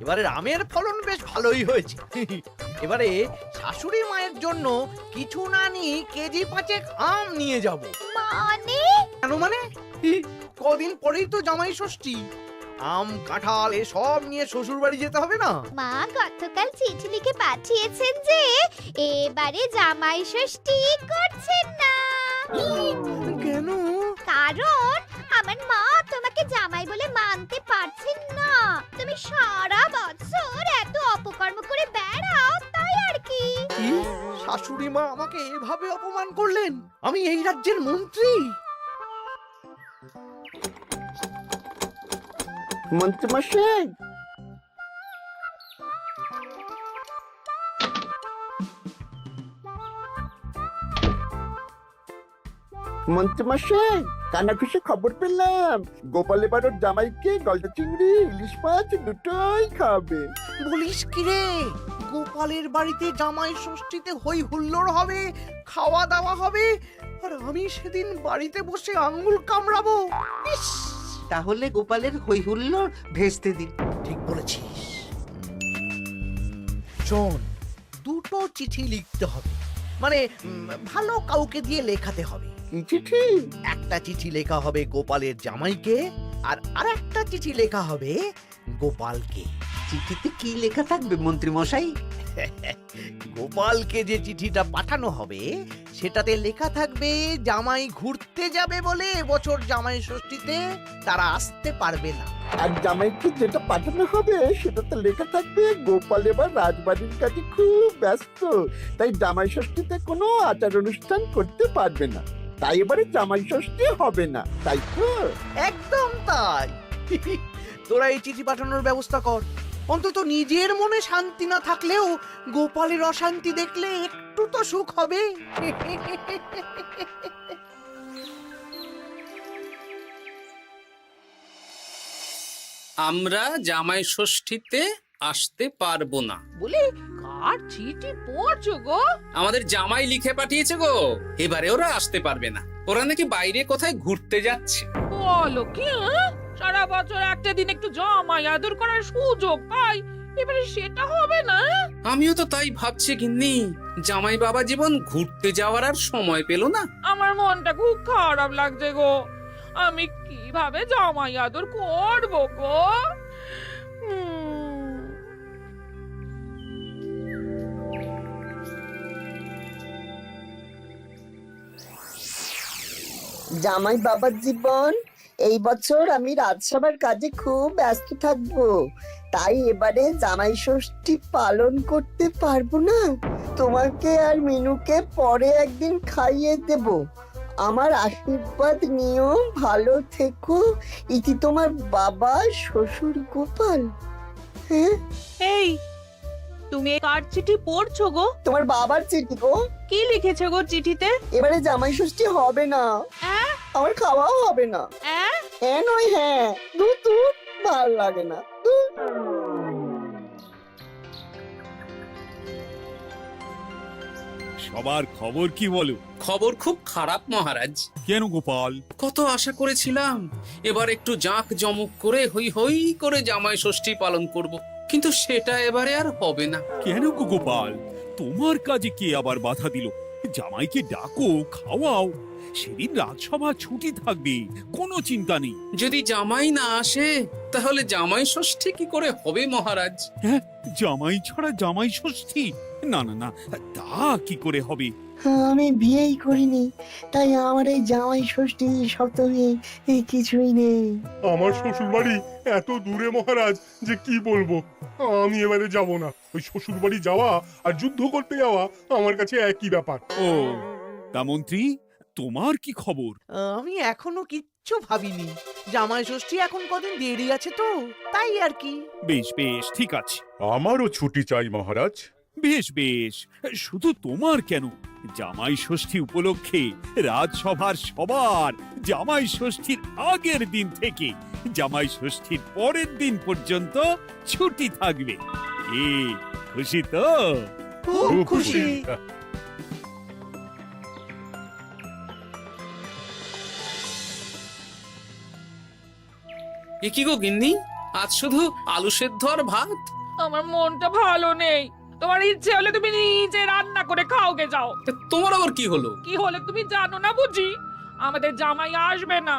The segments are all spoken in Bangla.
এবারে আমের ফলন বেশ ভালোই হয়েছে। এবারে শাশুড়ি মায়ের জন্য কিছু না নিয়ে কেজি 5 আম নিয়ে যাব। মানে কেন মানে? কদিন পরেই তো জামাই ষষ্ঠী। আম কাঁঠাল এসব নিয়ে শ্বশুর বাড়ি যেতে হবে না? মা গতকাল চিঠি লিখে পাঠিয়েছেন যে এবারে জামাই ষষ্ঠী করছেন না। কেন? কারণ আমার মা তোমাকে জামাই বলে মানতে পারছেন না। তুমি সারা বছর এত অপকর্ম করে বেড়াও, তাই আর কি। কি? শাশুড়ি মা আমাকে এভাবে অপমান করলেন? আমি এই রাজ্যের মন্ত্রী। মন্ত্রীমশাই, মন্ত্রীমশাই, কানাঘুষে খবর পেলাম গোপাল এবার ওর জামাইকে গলদা চিংড়ি ইলিশ মাছ দুটোই খাবে। বলিস কি রে? গোপালের বাড়িতে জামাই ষষ্ঠীতে হই হুল্লোড় হবে, খাওয়া দাওয়া হবে, আর আমি সেদিন বাড়িতে বসে আঙ্গুল কামড়াবো। ইস! তাহলে গোপালের হই হুল্লোড় ভেস্তে দিন। ঠিক বলেছিস। শোন, দুটো চিঠি লিখতে হবে, মানে ভালো কাউকে দিয়ে লেখাতে হবে। কি চিঠি? একটা চিঠি লেখা হবে গোপালের জামাইকে, আর আরেকটা চিঠি লেখা হবে গোপালকে। চিঠিতে কি লেখা থাকবে মন্ত্রী মশাই? গোপালকে যে চিঠিটা পাঠানো হবে সেটাতে লেখা থাকবে জামাই ঘুরতে যাবে বলে এবছর জামাই ষষ্ঠীতে তারা আসতে পারবে না। আর জামাইকে যেটা পাঠানো হবে সেটাতে লেখা থাকবে গোপাল এবার রাজবাড়ির কাছে খুব ব্যস্ত, তাই জামাই ষষ্ঠীতে কোনো আচার অনুষ্ঠান করতে পারবে না, তাই এবারে জামাই ষষ্ঠী হবে না, তাই তো? একদম তাই। তোরা এই চিঠি পাঠানোর ব্যবস্থা কর। অন্তত নিজের মনে শান্তি না থাকলেও গোপালের অশান্তি দেখলে একটু তো সুখ হবে। আমরা জামাই ষষ্ঠীতে আসতে পারবো না বলে কার চিঠি পড়ছো গো? আমাদের জামাই লিখে পাঠিয়েছে গো, এবারে ওরা আসতে পারবে না। ওরা নাকি বাইরে কোথায় ঘুরতে যাচ্ছে। বলো কি? সারা বছর একটা দিন একটু জামাই আদর করার সুযোগ পাই, এবারে সেটা হবে না? আমিও তো তাই ভাবছি গিন্নি, জামাই বাবা জীবন ঘুরতে যাওয়ার আর সময় পেল না। আমার মনটা খুব খারাপ লাগছে গো। আমি কিভাবে জামাই আদর করবো গো? জামাই বাবার জীবন, এই বছর আমি রাজসভার কাজে খুব ব্যস্ত থাকবো, তাই এবারে জামাই ষষ্ঠী পালন করতে পারবো না। তোমাকে আর মিনুকে পরে একদিন খাইয়ে দেব। আমার আশীর্বাদ নিও, ভালো থেকো। ইতি তোমার বাবা শ্বশুর গোপাল। হ্যাঁ, এই তুমি কার চিঠি পড়ছো গো? তোমার বাবার চিঠি গো। কি লিখেছে গো চিঠিতে? এবারে জামাই ষষ্ঠী হবে না, আমার খাওয়াও হবে না। হ্যাঁ নয় হ্যাঁ, দূর দূর, ভাল লাগে না, দূর। সবার খবর কি বলো? খবর খুব খারাপ মহারাজ। কেন গোপাল? কত আশা করেছিলাম এবার একটু জাঁক জমক করে হই হই করে জামাই ষষ্ঠী পালন করব, কিন্তু সেটা এবারে আর হবে না। কেন গো গোপাল, তোমার কাজে কে আবার বাধা দিল? জামাইকে ডাকো, খাওয়াও, সেদিন রাজসভা ছুটি থাকবে, কোনো চিন্তা নেই। যদি জামাই না আসে তাহলে জামাই ষষ্ঠী কি করে হবে মহারাজ? হ্যাঁ, জামাই ছাড়া জামাই ষষ্ঠী? না না না, তা কি করে হবে? আমি বিয়েই করিনি, তাই আমার এই জামাই ষষ্ঠী সপ্তমী কিছুই নেই। আমার শ্বশুর বাড়ি এত দূরে মহারাজ যে কি বলবো। আমি এবারে যাব না। ওই শ্বশুর বাড়ি যাওয়া আর যুদ্ধ করতে যাওয়া আমার কাছে একই ব্যাপার। ও, তা মন্ত্রী, তোমার কি খবর? আমি এখনো কিচ্ছু ভাবিনি। জামাই ষষ্ঠী এখন কদিন দেরি আছে তো, তাই আর কি। বেশ বেশ, ঠিক আছে। আমারও ছুটি চাই মহারাজ। বেশ বেশ, শুধু তোমার কেন, জামাই ষষ্ঠী উপলক্ষে রাজসভার সবার জামাই ষষ্ঠীর আগের দিন থেকে জামাই ষষ্ঠীর পরের দিন পর্যন্ত ছুটি থাকবে। এ খুশি তো? খুব খুশি। এ কি গো গিন্নি, আজ শুধু আলু সেদ্ধ আর ভাত। আমার মনটা ভালো নেই। তোমার ইচ্ছে হলে তুমি নিজে রান্না করে খাওগে যাও। তা তোমার আবার কি হলো? কি হলে তুমি জানো না বুঝি? আমাদের জামাই আসবে না।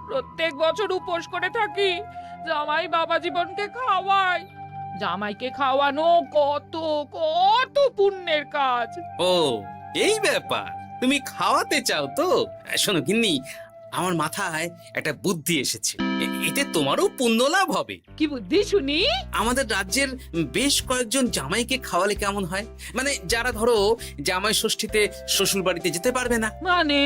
প্রত্যেক বছর উপোস করে থাকি, জামাই বাবা জীবনকে খাওয়ায়। জামাইকে খাওয়ানো কত কত পুণ্যের কাজ। ও এই ব্যাপার, তুমি খাওয়াতে চাও তো? শোনো গিন্নি, আমার মাথায় একটা বুদ্ধি এসেছে। এতে তোমারও পুণ্য লাভ হবে। কি বুদ্ধি শুনি? আমাদের রাজ্যের বেশ কয়েকজন জামাইকে খাওয়ালে কেমন হয়? মানে যারা ধরো জামাই ষষ্ঠীতে শ্বশুর বাড়িতে যেতে পারবে না। মানে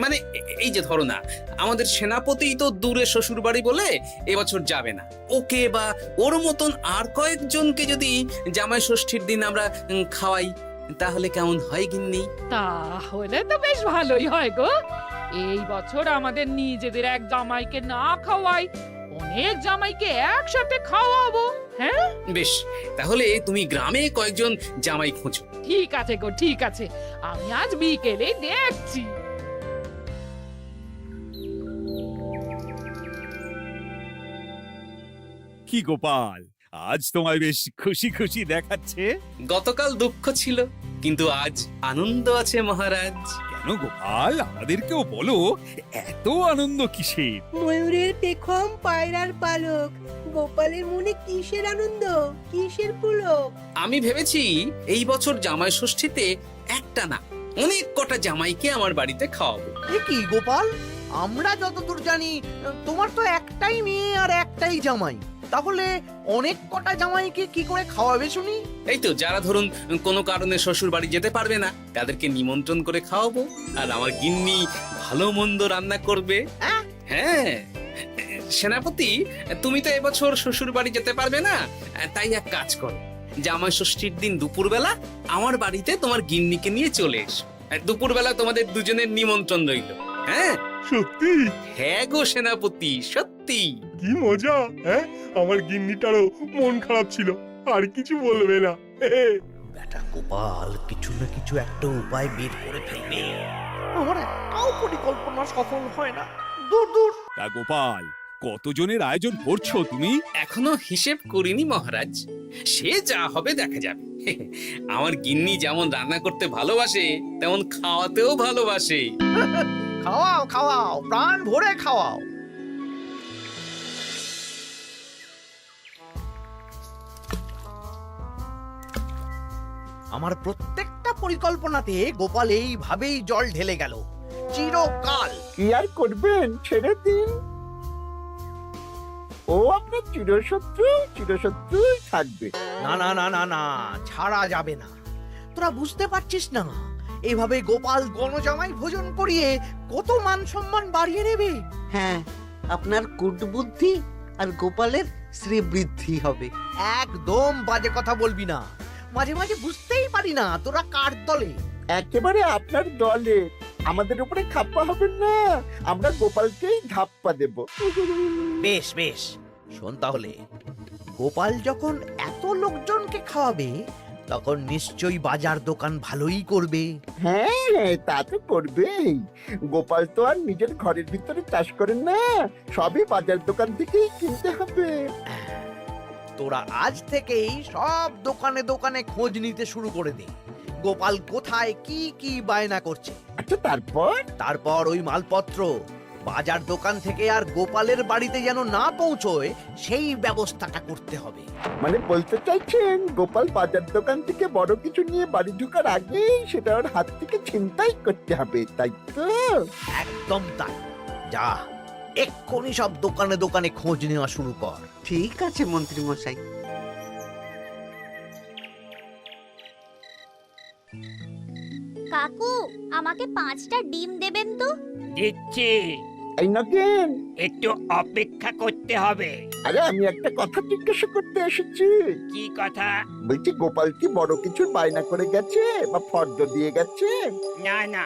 মানে এই যে ধরো না, আমাদের সেনাপতি তো দূরে শ্বশুর বাড়ি বলে এবছর যাবে না। ওকে বা ওর মতন আর কয়েকজনকে যদি জামাই ষষ্ঠীর দিন আমরা খাওয়াই, তাহলে কেমন হয় গিন্নি? তাহলে তো বেশ ভালোই হয় গো। এই বছর আমাদের নিজেদের এক জামাইকে না খাওয়াই, অনেক জামাইকে একসাথে খাওয়াবো। হ্যাঁ বেশ, তাহলে তুমি গ্রামে কয়েকজন জামাই খোঁজো। ঠিক আছে গো, ঠিক আছে। আমি আজ বিকেলে দেখছি। কি গোপাল, আজ তোমায় বেশ খুশি খুশি দেখাচ্ছে। গতকাল দুঃখ ছিল, কিন্তু আজ আনন্দ আছে মহারাজ। কেন গোপাল, আমাদেরকেও বলো, এত আনন্দ কিসের? ময়ূরের পেখম পায়রার পালক, গোপালের মনে কিসের আনন্দ, কিসের পুলক? আমি ভেবেছি এই বছর জামাই ষষ্ঠীতে একটা না, অনেক কটা জামাইকে আমার বাড়িতে খাওয়াবো। এ কি গোপাল, আমরা যতদূর জানি তোমার তো একটাই মেয়ে আর একটাই জামাই, তাহলে অনেক কটা জামাইকে কি করে খাওয়াবে শুনি? এই তো যারা ধরুন কোনো কারণে শ্বশুর বাড়ি যেতে পারবে না, তাদেরকে নিমন্ত্রণ করে খাওয়াবো। আর আমার গিন্নি ভালো মন্দ রান্না করবে। হ্যাঁ সেনাপতি, তুমি তো এবছর শ্বশুর বাড়ি যেতে পারবে না, তাই এক কাজ করো, জামাই ষষ্ঠীর দিন দুপুরবেলা আমার বাড়িতে তোমার গিন্নিকে নিয়ে চলে এসো। দুপুরবেলা তোমাদের দুজনের নিমন্ত্রণ রইল। হ্যাঁ সত্যি? হ্যাঁ গো সেনাপতি, সত্যি। কি মজা! হ্যাঁ, আমার গিন্নিটারও মন খারাপ ছিল, আর কিছু বলবে না। বেটা গোপাল কিছু না কিছু একটা উপায় বের করে ফেলবে। আমার একটাও পরিকল্পনা সফল হয় না। দূর দূর। তা গোপাল, কতজনের আয়োজন করছো তুমি? এখনো হিসেব করিনি মহারাজ, সে যা হবে দেখা যাবে। আমার গিন্নি যেমন রান্না করতে ভালোবাসে, তেমন খাওয়াতেও ভালোবাসে। খাওয়াও খাওয়াও, প্রাণ ভরে খাওয়াও। আমার প্রত্যেকটা পরিকল্পনাতে গোপাল এইভাবেই জল ঢেলে গেল চিরকাল। কি আর করবেন, ছেড়ে দিন। ও আপনার চিরশত্রু থাকবে। না না না না না, ছাড়া যাবে না। তোরা বুঝতে পারছিস না, এভাবে গোপাল গণজামাই ভোজন করিয়ে কত মান সম্মান বাড়িয়ে নেবে। হ্যাঁ, আপনার কূটবুদ্ধি আর গোপালের শ্রীবৃদ্ধি হবে। একদম বাজে কথা বলবি না। মাঝে মাঝে বুঝতেই পারি না তোরা কার দলে। একেবারে আপনার দলে, আমাদের উপরে খাপ্পা হবেন না, আমরা গোপালকেই ধাপ্পা দেব। বেশ বেশ, শোন তাহলে, গোপাল যখন এত লোকজনকে খাওয়াবে, তখন নিশ্চয়ই বাজার দোকান ভালোই করবে। হ্যাঁ, তা তো করবেই। গোপাল তো আর নিজের ঘরের ভিতরে চাষ করেন না, সবই বাজার দোকান থেকেই কিনতে হবে। তোরা আজ থেকেই সব দোকানে দোকানে খোঁজ নিতে শুরু করে দে, গোপাল কোথায় কি কি বায়না করছে। আচ্ছা, তারপর ওই মালপত্র বাজার দোকান থেকে আর গোপালের বাড়িতে যেন না পৌঁছয়, সেই ব্যবস্থাটা করতে হবে। মানে বলতে চাইছেন গোপাল বাজার দোকান থেকে বড় কিছু নিয়ে বাড়ি ঢোকার আগেই সেটা ওর হাত থেকে ছিনতাই করতে হবে, তাই তো? একদম তাই। যা, এক্ষুনি সব দোকানে দোকানে খোঁজ নেওয়া শুরু কর। ঠিক আছে মন্ত্রী মশাই। কাকু, আমাকে 5টা ডিম দেবেন তো? দিচ্ছি, এই নগেন, একটু অপেক্ষা করতে হবে। আরে আমি একটা কথা জিজ্ঞাসা করতে এসেছি। কি কথা? বলছি, গোপাল কি বড় কিছুর বায়না করে গেছে বা ফর্দ দিয়ে গেছে? না না,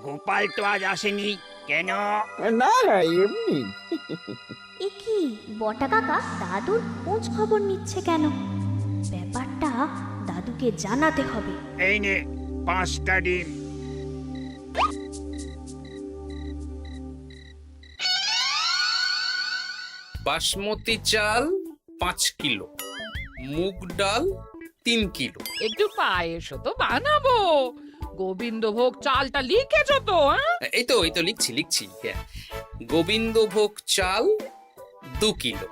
গোপাল তো আজ আসেনি। কেন? না, এমনি। এ কি, বটা কাকা দাদুর খোঁজ খবর নিচ্ছে কেন? ব্যাপারটা দাদুকে জানাতে হবে। এই নে 5টা ডিম। বাসমতি চাল 5 কিলো, মুগ ডাল 3 কিলো। একটু পায়েসও তো বানাবো। গোবিন্দভোগ চালটা লিখেছো তো? এই তো লিখছি। হ্যাঁ, গোবিন্দভোগ চাল 2 কিলো।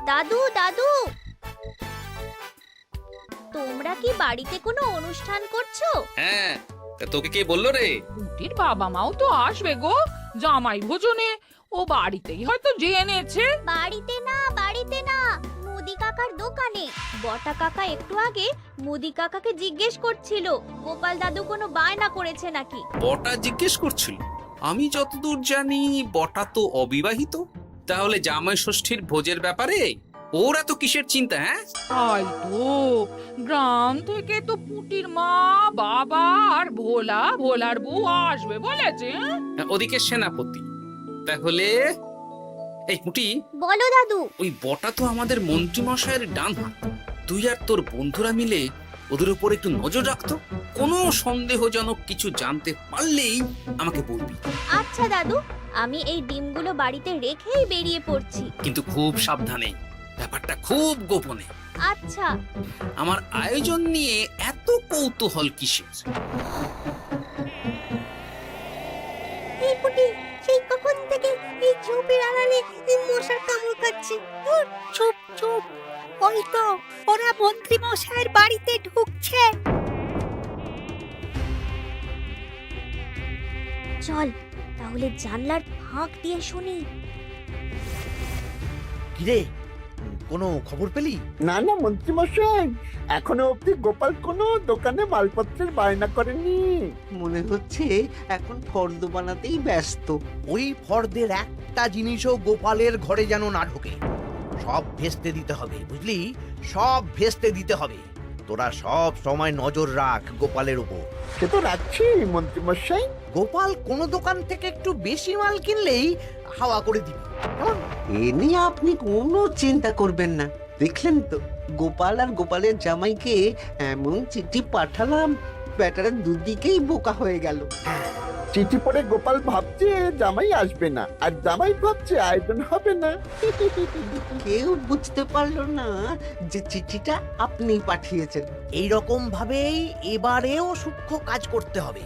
দাদু দাদু, তোমরা কি বাড়িতে কোনো অনুষ্ঠান করছো? হ্যাঁ, তা তোকে কে বললো রে? পুটির বাবা মাও তো আসবে গো, জামাই ভোজনে। ও বাড়িতেই হয়তো জেনেছে। বাড়িতে না, মুদি কাকার দোকানে। বটা কাকা একটু আগে মুদি কাকাকে জিজ্ঞেস করছিল গোপাল দাদু কোনো বায়না করেছে নাকি। বটা জিজ্ঞেস করছিল? আমি যতদূর জানি বটা তো অবিবাহিত। তাহলে জামাই ষষ্ঠীর ভোজের ব্যাপারে ওরা তো কিসের চিন্তা? হ্যাঁ, তাই তো, গ্রাম থেকে তো পুটির মা, বাবা আর ভোলার বউ আসবে বলেছে। ওদিকে সেনাপতি। তাহলে এই পুটি, বলো দাদু। ওই বটা তো আমাদের মন্ত্রী মশাইয়ের ডান হাত। তুই আর তোর বন্ধুরা মিলে ওদের উপর একটু নজর রাখতো। কোনো সন্দেহজনক কিছু জানতে পারলেই আমাকে বলবি। আচ্ছা দাদু, আমি এই ডিমগুলো বাড়িতে রেখেই বেরিয়ে পড়ছি। কিন্তু খুব সাবধানে, ব্যাপারটা খুব গোপনে। আচ্ছা। আমার আয়োজন নিয়ে এত কৌতূহল কিসের? এই পুটি, সেই কখন থেকে এই ঝোপের আড়ালে মশার কামড় খাচ্ছে। চুপ চুপ, ওই তো ওরা মন্ত্রী মশাইয়ের বাড়িতে ঢুকছে। চল তাহলে জানলার ফাঁক দিয়ে শুনি। কিরে, কোনো খবর পেলি? না মন্ত্রী মশাই, এখনো অব্দি গোপাল কোনো দোকানে মালপত্রের বায়না করেনি। মনে হচ্ছে এখন ফর্দ বানাতেই ব্যস্ত। ওই ফর্দের একটা জিনিসও গোপালের ঘরে যেন না ঢোকে। সব ভেস্তে দিতে হবে, বুঝলি? সব ভেস্তে দিতে হবে। তোরা সব সময় নজর রাখ গোপালের উপর। সে তো রাখছি মন্ত্রী মশাই। গোপাল কোন দোকান থেকে একটু বেশি মাল কিনলেই হাওয়া করে দিবি, কেমন? এ নিয়ে আপনি কোনো চিন্তা করবেন না। দেখলেন তো, গোপাল আর গোপালের জামাইকে এমন চিঠি পাঠালাম, ব্যাটারা দুদিকেই বোকা হয়ে গেল। চিঠি পড়ে গোপাল ভাবছে জামাই আসবে না, আর জামাই ভাবছে আয়োজন হবে না। কেউ বুঝতে পারলো না যে চিঠিটা আপনি পাঠিয়েছেন। এইরকম ভাবেই এবারেও সূক্ষ্ম কাজ করতে হবে।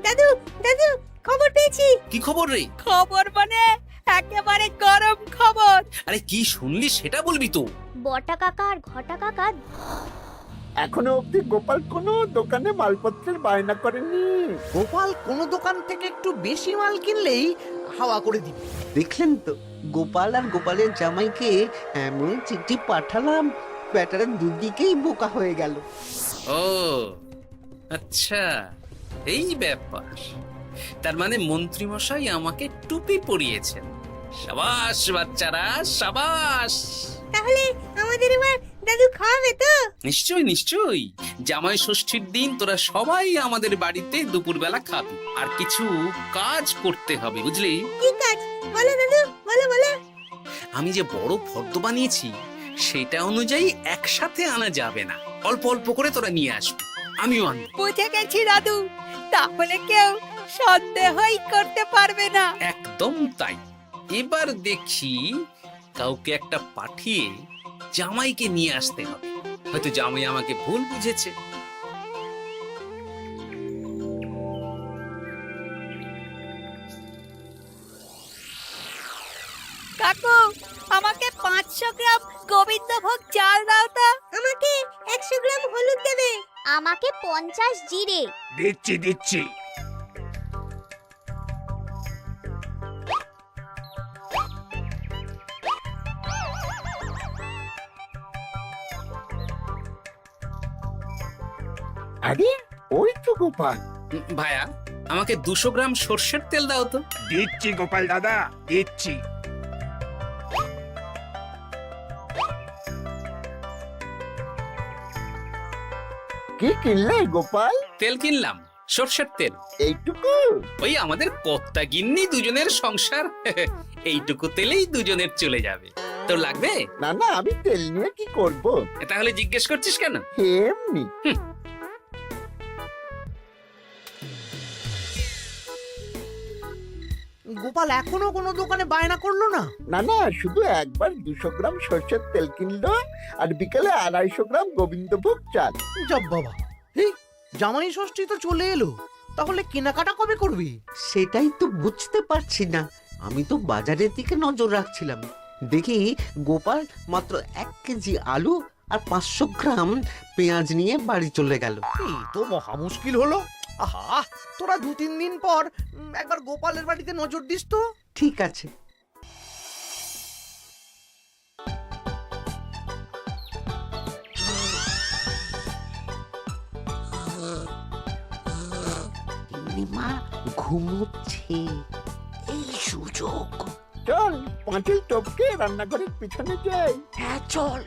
দাদু দাদু, খবর পেয়েছি। কি খবর রে? খবর মানে একেবারে গরম খবর। আরে কি শুনলি সেটা বলবি তো। বটা কাকা আর ঘটা কাকা এখনো অব্দি গোপাল কোনো দোকানে মালপত্রের বায়না করেনি। গোপাল কোন দোকান থেকে একটু বেশি মাল কিনলেই হাওয়া করে দিবি। দেখলেন তো, গোপাল আর গোপালের জামাইকে এমন চিঠি পাঠালাম, ব্যাটারা দুদিকেই বোকা হয়ে গেল। ও আচ্ছা, এই ব্যাপার। তার মানে মন্ত্রী মশাই আমাকে টুপি পরিয়েছেন। সাবাস বাচ্চারা, সাবাস। তাহলে আমাদের এবার দাদু খাওয়াবে তো? নিশ্চয়ই। জামাই ষষ্ঠীর দিন তোরা সবাই আমাদের বাড়িতে দুপুরবেলা খাবি। আর কিছু কাজ করতে হবে, বুঝলি? কি কাজ? বলো দাদু, বলো। আমি যে বড় ফর্দ বানিয়েছি সেটা অনুযায়ী একসাথে আনা যাবে না, অল্প অল্প করে তোরা নিয়ে আসবি। আমিও আনবো। বুঝে গেছি দাদু, তাহলে কেউ সন্দেহই করতে পারবে না। একদম তাই। এবার দেখি কাউকে একটা পাঠিয়ে জামাইকে নিয়ে আসতে হবে। হয়তো জামাই আমাকে ভুল বুঝেছে। কাকু, আমাকে 500 গ্রাম গোবিন্দভোগ চাল দাও তো। আমাকে 100 গ্রাম হলুদ দেবে। আমাকে 50 জিরে। দিচ্ছি আরে ওই তো গোপাল। ভাইয়া, আমাকে 200 গ্রাম সর্ষের তেল দাও তো। দিচ্ছি গোপাল দাদা, দিচ্ছি। কি কিনলে গোপাল? তেল কিনলাম, সর্ষের তেল। এইটুকু? ওই আমাদের কর্তা গিন্নি দুজনের সংসার, এইটুকু তেলেই দুজনের চলে যাবে। তোর লাগবে? না না, আমি তেল নিয়ে কি করব? তাহলে জিজ্ঞেস করছিস কেন? এমনি। গোপাল এখনো কোনো দোকানে বায়না করলো না? না না, শুধু একবার 200 গ্রাম সর্ষের তেল কিনলো আর বিকেলে 250 গ্রাম গোবিন্দভোগ চাল। যাব বাবা, এই জামাই ষষ্ঠী তো চলে এলো, তাহলে কেনাকাটা কবে করবি? সেটাই তো বুঝতে পারছি না। আমি তো বাজারের দিকে নজর রাখছিলাম, দেখি গোপাল মাত্র 1 কেজি আলু আর 500 গ্রাম পেঁয়াজ নিয়ে বাড়ি চলে গেল। এই তো মহা মুশকিল হলো। আহা, তোরা 2-3 দিন পর একবার গোপালের বাড়িতে নজর দিস তো। ঠিক আছে। মা ঘুমোচ্ছে, এই সুযোগ। চল পাঁচিল টপকে রান্নাঘরের পিছনে যাই। হ্যাঁ চল।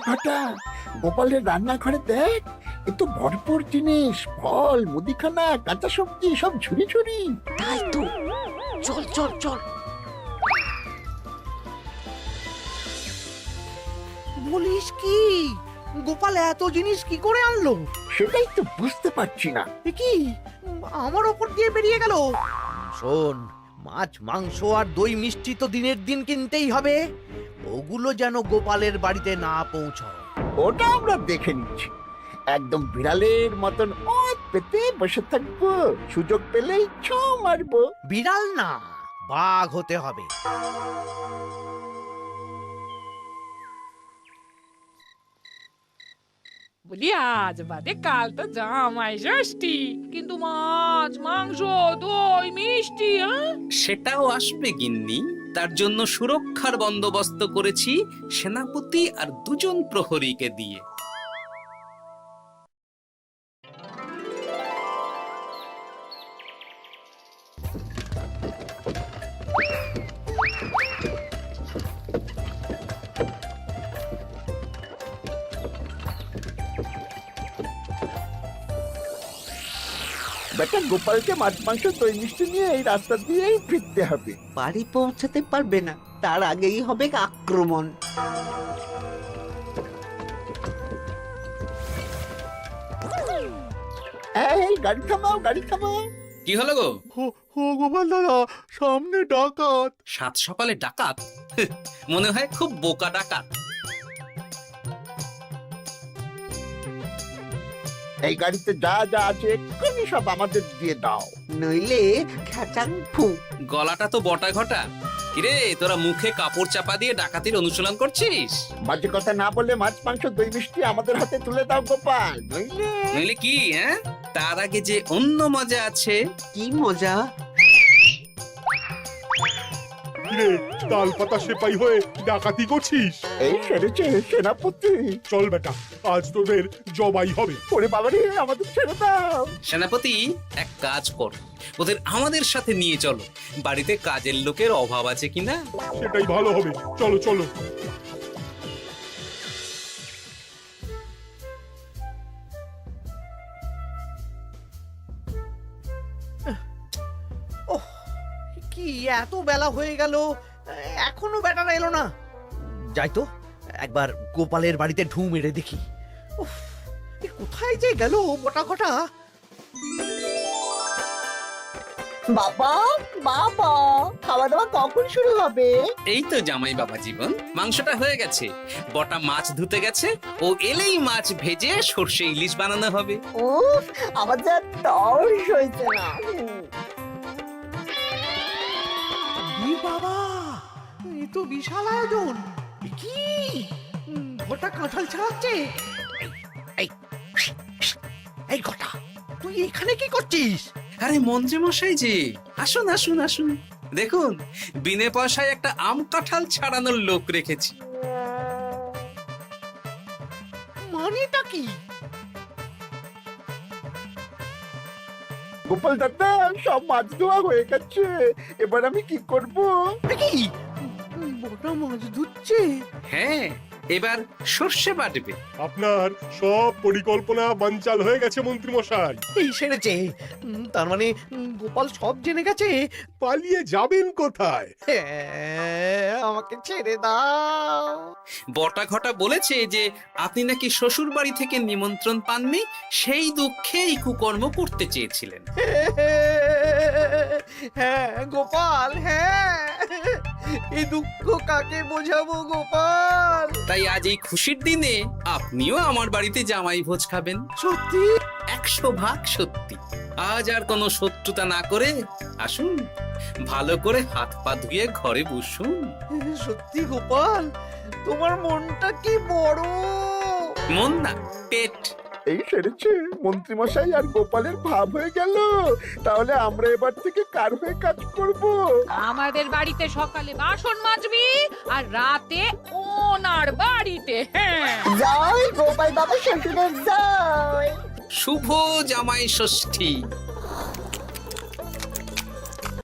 ঘটা গোপালের রান্নাঘরে দেখ, এ তো ভরপুর জিনিস, ফল, মুদিখানা, কাঁচা সবজি সব ঝুড়ি ঝুড়ি। তাই তো, চল চল চল। বলিস কি, গোপাল এত জিনিস কি করে আনলো? সেটাই তো বুঝতে পারছি না। এ কি, আমার ওপর দিয়ে বেরিয়ে গেল? শোন, মাছ মাংস আর দই মিষ্টি তো দিনের দিন কিনতেই হবে, ওগুলো যেন গোপালের বাড়িতে না পৌঁছায়। ওটা আমরা দেখে নিচ্ছি। একদম বিড়ালের মতন ওত পেতে বসে থাকবো, সুযোগ পেলেই ছো মারবো। বিড়াল না, বাঘ হতে হবে। বলি আজ বাদে কাল তো জামাই ষষ্ঠী, কিন্তু মাছ মাংস দই মিষ্টি সেটাও আসবে গিন্নি। তার জন্য সুরক্ষার বন্দোবস্ত করেছি সেনাপতি আর 2 জন প্রহরীকে দিয়ে। বেটা গোপালকে মাছ মাংস দই মিষ্টি নিয়ে এই রাস্তা দিয়েই ফিরতে হবে। বাড়ি পৌঁছাতে পারবে না, তার আগেই হবে আক্রমণ। এই গাড়ি থামাও, গাড়ি থামাও। কি হলো গো? ও গোপাল দাদা, সামনে ডাকাত। 7 সকালে ডাকাত? মনে হয় খুব বোকা ডাকাত। এই গাড়িতে যা যা আছে এক্ষুনি সব আমাদের দিয়ে দাও। নইলে খেচাং ফু। গলাটা তো বটা ঘটা। কিরে, তোরা মুখে কাপড় চাপা দিয়ে ডাকাতির অনুশীলন করছিস? বাজে কথা না বলে মাছ মাংস দই মিষ্টি আমাদের হাতে তুলে দাও গোপাল, নইলে। নইলে কি? হ্যাঁ, তার আগে যে অন্য মজা আছে। কি মজা? কিরে, তাল পাতা সেপাই হয়ে ডাকাতি করছিস? এই সেরেছে সেনাপতি। চল বেটা, আজ তোদের জবাই হবে। ওরে বাবারে, আমাদের ছেড়ে দাও। সেনাপতি, এক কাজ কর, ওদের আমাদের সাথে নিয়ে চলো। বাড়িতে কাজের লোকের অভাব আছে কিনা। সেটাই ভালো হবে, চলো চলো। কি এত বেলা হয়ে গেল, এখনো বেটারা এলো না? যাই তো একবার গোপালের বাড়িতে ঢু মেরে দেখি। উফ, এ কোথায় যে গেল বটা ঘটা? বাবা বাবা, খাওয়া দাওয়া কখন শুরু হবে? এই তো জামাই বাবা জীবন, মাংসটা হয়ে গেছে, বটা মাছ ধুতে গেছে, ও এলেই মাছ ভেজে সর্ষে ইলিশ বানানো হবে। উফ, আমার যা তর্স হয়েছে না। এ বাবা, এ তো বিশাল আয়োজন। এ কি, ঘটা কাঁঠাল ছাড়াচ্ছে? এই এই ঘটা, তুই এখানে কি করছিস? আরে মন্ত্রী মশাই যে, আসুন আসুন আসুন, দেখুন বিনে পয়সায় একটা আম কাঁঠাল ছাড়ানোর লোক রেখেছি। মানেটা কি? গোপাল দাদা, সব মাছ ধোয়া হয়ে গেছে, এবার আমি কি করব? এ কি, বটা মাছ ধুচ্ছে? হ্যাঁ, এবার সর্ষে বাটবে। আপনার সব পরিকল্পনা বানচাল হয়ে গেছে মন্ত্রী মশাই। এই সেরেছে। তার মানে গোপাল সব জেনে গেছে। পালিয়ে যাবেন কোথায়? হ্যাঁ, আমাকে ছেড়ে দাও। বটা ঘটা বলেছে যে আপনি নাকি শ্বশুর বাড়ি থেকে নিমন্ত্রণ পাননি, সেই দুঃখে এই কুকর্ম করতে চেয়েছিলেন। হ্যাঁ গোপাল, হ্যাঁ, এই দুঃখ কাকে বোঝাবো গোপাল? তাই আজ এই খুশির দিনে আপনিও আমার বাড়িতে জামাই ভোজ খাবেন। সত্যি? 100% সত্যি। আজ আর কোনো শত্রুতা না করে আসুন, ভালো করে হাত পা ধুয়ে ঘরে বসুন। সত্যি গোপাল, তোমার মনটা কি বড়। মন না, পেট। এই সেরেছে, মন্ত্রী মশাই আর গোপালের ভাব হয়ে গেল। তাহলে আমরা এবার থেকে কার হয়ে কাজ করব? আমাদের বাড়িতে সকালে বাসন মাজবি আর রাতে ওনার বাড়িতে। হ্যাঁ, জয় গোপাল বাবা শ্বশুরের জয়। শুভ জামাই ষষ্ঠী।